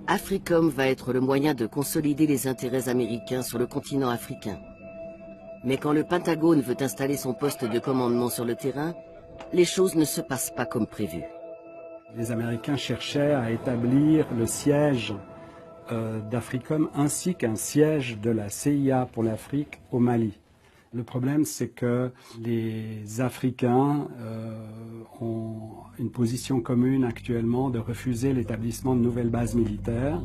AFRICOM va être le moyen de consolider les intérêts américains sur le continent africain. Mais quand le Pentagone veut installer son poste de commandement sur le terrain, les choses ne se passent pas comme prévu. Les Américains cherchaient à établir le siège d'AFRICOM ainsi qu'un siège de la CIA pour l'Afrique au Mali. Le problème, c'est que les Africains ont une position commune actuellement de refuser l'établissement de nouvelles bases militaires.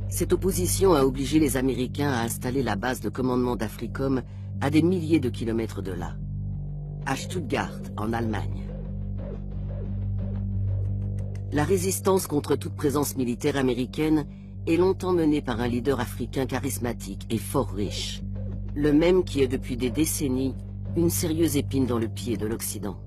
Cette opposition a obligé les Américains à installer la base de commandement d'AFRICOM à des milliers de kilomètres de là, à Stuttgart, en Allemagne. La résistance contre toute présence militaire américaine est longtemps menée par un leader africain charismatique et fort riche, le même qui est depuis des décennies une sérieuse épine dans le pied de l'Occident.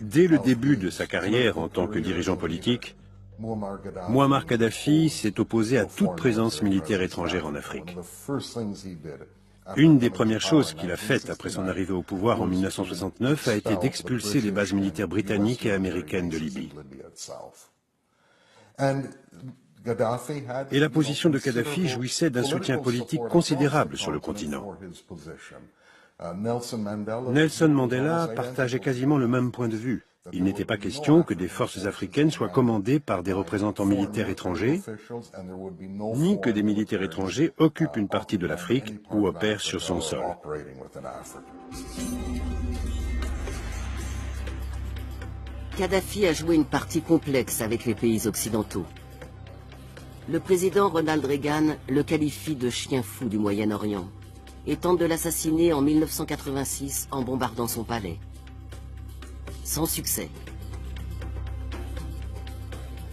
Dès le début de sa carrière en tant que dirigeant politique, Mouammar Kadhafi s'est opposé à toute présence militaire étrangère en Afrique. Une des premières choses qu'il a faites après son arrivée au pouvoir en 1969 a été d'expulser les bases militaires britanniques et américaines de Libye. Et la position de Kadhafi jouissait d'un soutien politique considérable sur le continent. Nelson Mandela partageait quasiment le même point de vue. Il n'était pas question que des forces africaines soient commandées par des représentants militaires étrangers, ni que des militaires étrangers occupent une partie de l'Afrique ou opèrent sur son sol. Kadhafi a joué une partie complexe avec les pays occidentaux. Le président Ronald Reagan le qualifie de chien fou du Moyen-Orient et tente de l'assassiner en 1986 en bombardant son palais. Sans succès.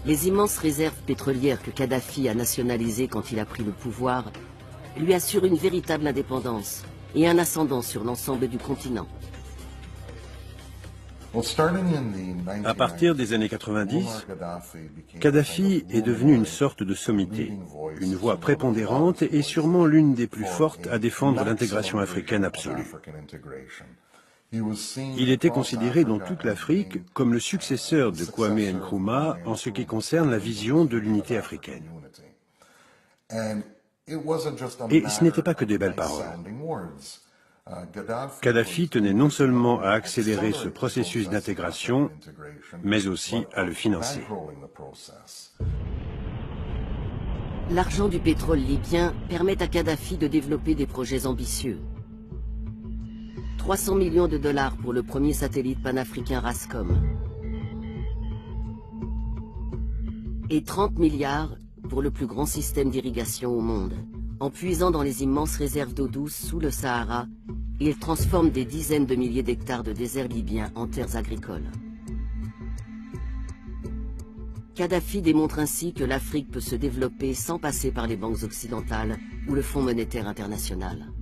Les immenses réserves pétrolières que Kadhafi a nationalisées quand il a pris le pouvoir lui assurent une véritable indépendance et un ascendant sur l'ensemble du continent. À partir des années 90, Kadhafi est devenu une sorte de sommité, une voix prépondérante et sûrement l'une des plus fortes à défendre l'intégration africaine absolue. Il était considéré dans toute l'Afrique comme le successeur de Kwame Nkrumah en ce qui concerne la vision de l'unité africaine. Et ce n'était pas que des belles paroles. Kadhafi tenait non seulement à accélérer ce processus d'intégration, mais aussi à le financer. L'argent du pétrole libyen permet à Kadhafi de développer des projets ambitieux. 300 millions de dollars pour le premier satellite panafricain RASCOM. Et 30 milliards pour le plus grand système d'irrigation au monde. En puisant dans les immenses réserves d'eau douce sous le Sahara, il transforme des dizaines de milliers d'hectares de désert libyen en terres agricoles. Kadhafi démontre ainsi que l'Afrique peut se développer sans passer par les banques occidentales ou le Fonds monétaire international.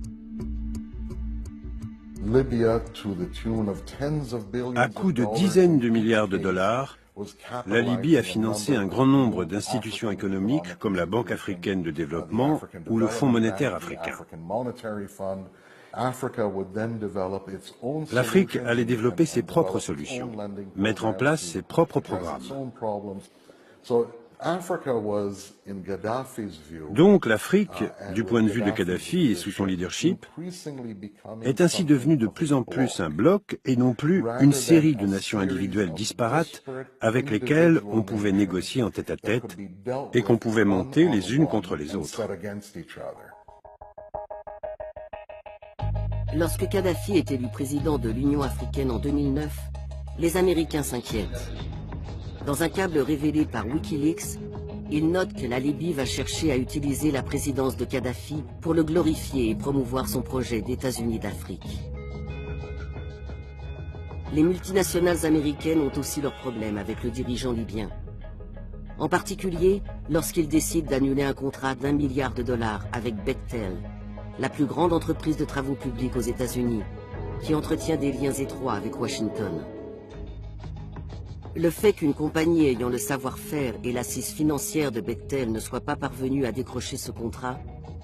À coût de dizaines de milliards de dollars, la Libye a financé un grand nombre d'institutions économiques comme la Banque africaine de développement ou le Fonds monétaire africain. L'Afrique allait développer ses propres solutions, mettre en place ses propres programmes. Donc l'Afrique, du point de vue de Kadhafi et sous son leadership, est ainsi devenue de plus en plus un bloc et non plus une série de nations individuelles disparates avec lesquelles on pouvait négocier en tête-à-tête et qu'on pouvait monter les unes contre les autres. Lorsque Kadhafi est élu président de l'Union africaine en 2009, les Américains s'inquiètent. Dans un câble révélé par Wikileaks, il note que la Libye va chercher à utiliser la présidence de Kadhafi pour le glorifier et promouvoir son projet d'États-Unis d'Afrique. Les multinationales américaines ont aussi leurs problèmes avec le dirigeant libyen. En particulier, lorsqu'il décide d'annuler un contrat d'1 milliard de dollars avec Bechtel, la plus grande entreprise de travaux publics aux États-Unis, qui entretient des liens étroits avec Washington. Le fait qu'une compagnie ayant le savoir-faire et l'assise financière de Bechtel ne soit pas parvenue à décrocher ce contrat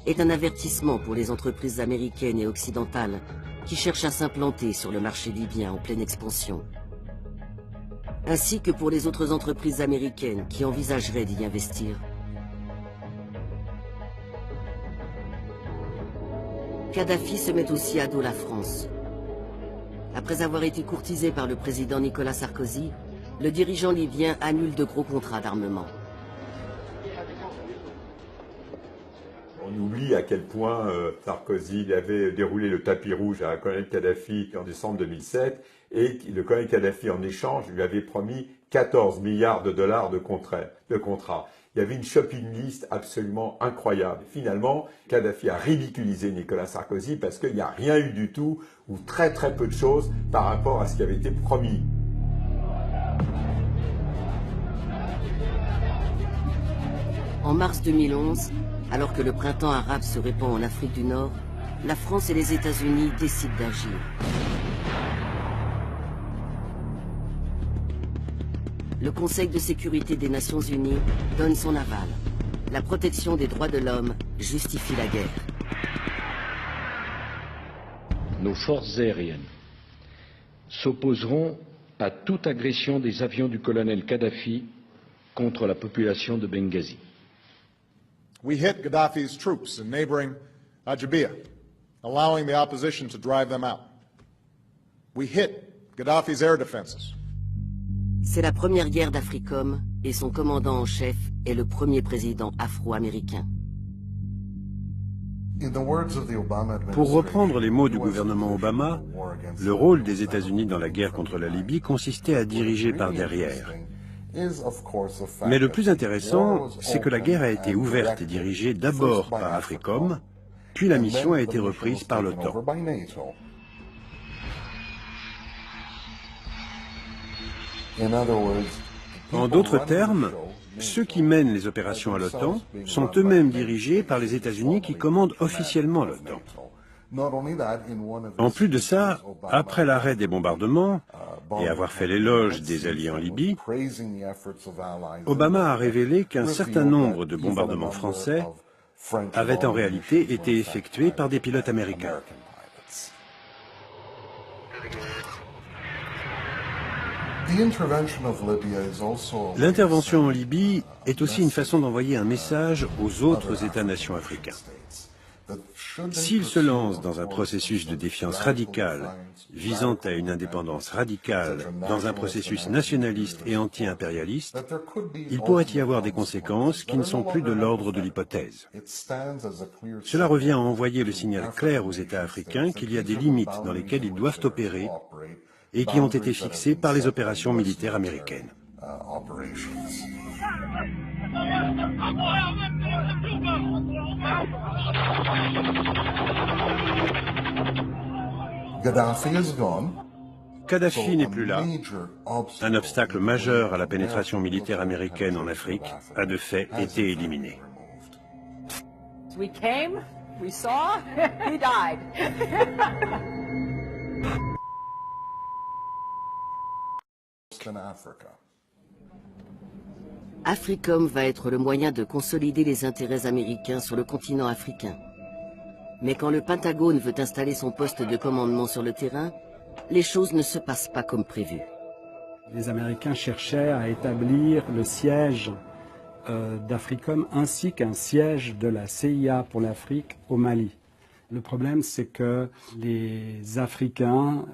est un avertissement pour les entreprises américaines et occidentales qui cherche à s'implanter sur le marché libyen en pleine expansion, ainsi que pour les autres entreprises américaines qui envisageraient d'y investir. Kadhafi se met aussi à dos la France. Après avoir été courtisé par le président Nicolas Sarkozy, le dirigeant libyen annule de gros contrats d'armement. On oublie à quel point Sarkozy avait déroulé le tapis rouge à colonel Kadhafi en décembre 2007 et le colonel Kadhafi, en échange, lui avait promis 14 milliards de dollars de contrats. Il y avait une shopping list absolument incroyable. Finalement, Kadhafi a ridiculisé Nicolas Sarkozy parce qu'il n'y a rien eu du tout ou très peu de choses par rapport à ce qui avait été promis. En mars 2011, alors que le printemps arabe se répand en Afrique du Nord, la France et les États-Unis décident d'agir. Le Conseil de sécurité des Nations Unies donne son aval. La protection des droits de l'homme justifie la guerre. Nos forces aériennes s'opposeront à toute agression des avions du colonel Kadhafi contre la population de Benghazi. We hit Gaddafi's troops in neighboring Ajabia, allowing the opposition to drive them out. We hit Gaddafi's air defenses. C'est la première guerre d'Africom et son commandant en chef est le premier président afro-américain. Pour reprendre les mots du gouvernement Obama, le rôle des États-Unis dans la guerre contre la Libye consistait à diriger par derrière. Mais le plus intéressant, c'est que la guerre a été ouverte et dirigée d'abord par Africom, puis la mission a été reprise par l'OTAN. En d'autres termes, ceux qui mènent les opérations à l'OTAN sont eux-mêmes dirigés par les États-Unis qui commandent officiellement l'OTAN. En plus de ça, après l'arrêt des bombardements et avoir fait l'éloge des alliés en Libye, Obama a révélé qu'un certain nombre de bombardements français avaient en réalité été effectués par des pilotes américains. L'intervention en Libye est aussi une façon d'envoyer un message aux autres États-nations africains. S'ils se lancent dans un processus de défiance radicale, visant à une indépendance radicale, dans un processus nationaliste et anti-impérialiste, il pourrait y avoir des conséquences qui ne sont plus de l'ordre de l'hypothèse. Cela revient à envoyer le signal clair aux États africains qu'il y a des limites dans lesquelles ils doivent opérer et qui ont été fixées par les opérations militaires américaines. Kadhafi n'est plus là. Un obstacle majeur à la pénétration militaire américaine en Afrique a de fait été éliminé. We came, we saw, he died. Africom va être le moyen de consolider les intérêts américains sur le continent africain. Mais quand le Pentagone veut installer son poste de commandement sur le terrain, les choses ne se passent pas comme prévu. Les Américains cherchaient à établir le siège d'Africom ainsi qu'un siège de la CIA pour l'Afrique au Mali. Le problème, c'est que les Africains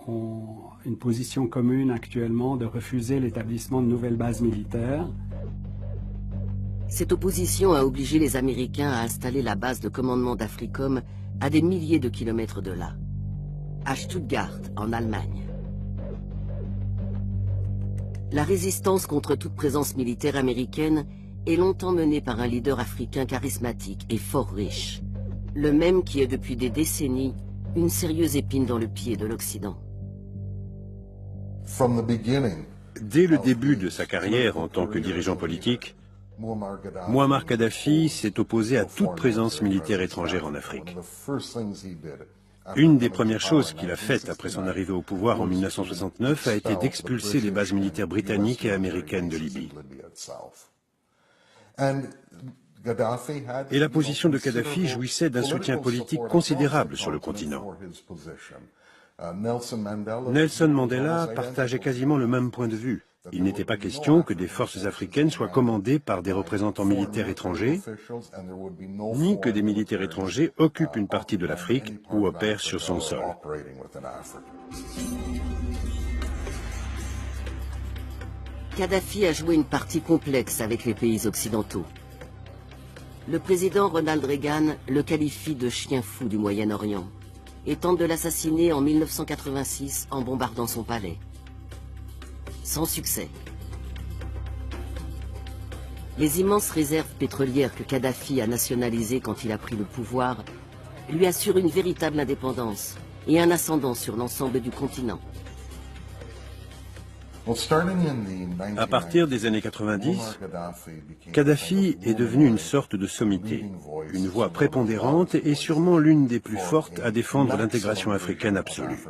ont une position commune actuellement de refuser l'établissement de nouvelles bases militaires. Cette opposition a obligé les Américains à installer la base de commandement d'Africom à des milliers de kilomètres de là, à Stuttgart, en Allemagne. La résistance contre toute présence militaire américaine est longtemps menée par un leader africain charismatique et fort riche, le même qui est depuis des décennies une sérieuse épine dans le pied de l'Occident. Dès le début de sa carrière en tant que dirigeant politique, Mouammar Kadhafi s'est opposé à toute présence militaire étrangère en Afrique. Une des premières choses qu'il a faites après son arrivée au pouvoir en 1969 a été d'expulser les bases militaires britanniques et américaines de Libye. Et la position de Kadhafi jouissait d'un soutien politique considérable sur le continent. Nelson Mandela partageait quasiment le même point de vue. Il n'était pas question que des forces africaines soient commandées par des représentants militaires étrangers, ni que des militaires étrangers occupent une partie de l'Afrique ou opèrent sur son sol. Kadhafi a joué une partie complexe avec les pays occidentaux. Le président Ronald Reagan le qualifie de chien fou du Moyen-Orient et tente de l'assassiner en 1986 en bombardant son palais. Sans succès. Les immenses réserves pétrolières que Kadhafi a nationalisées quand il a pris le pouvoir lui assurent une véritable indépendance et un ascendant sur l'ensemble du continent. À partir des années 90, Kadhafi est devenu une sorte de sommité, une voix prépondérante et sûrement l'une des plus fortes à défendre l'intégration africaine absolue.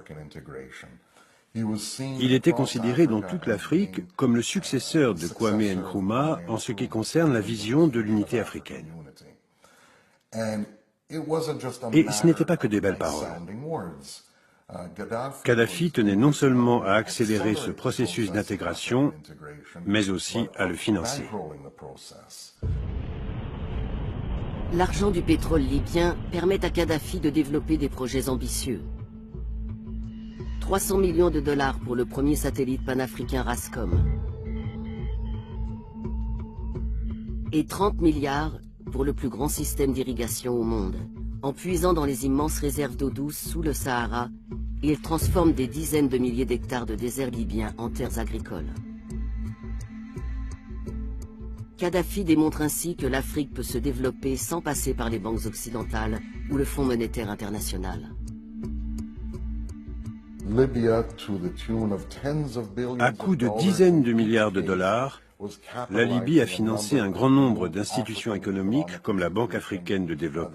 Il était considéré dans toute l'Afrique comme le successeur de Kwame Nkrumah en ce qui concerne la vision de l'unité africaine. Et ce n'était pas que des belles paroles. Kadhafi tenait non seulement à accélérer ce processus d'intégration, mais aussi à le financer. L'argent du pétrole libyen permet à Kadhafi de développer des projets ambitieux. 300 millions de dollars pour le premier satellite panafricain Rascom. Et 30 milliards pour le plus grand système d'irrigation au monde. En puisant dans les immenses réserves d'eau douce sous le Sahara, il transforme des dizaines de milliers d'hectares de désert libyen en terres agricoles. Kadhafi démontre ainsi que l'Afrique peut se développer sans passer par les banques occidentales ou le Fonds monétaire international. À coût de dizaines de milliards de dollars, la Libye a financé un grand nombre d'institutions économiques comme la Banque africaine de développement,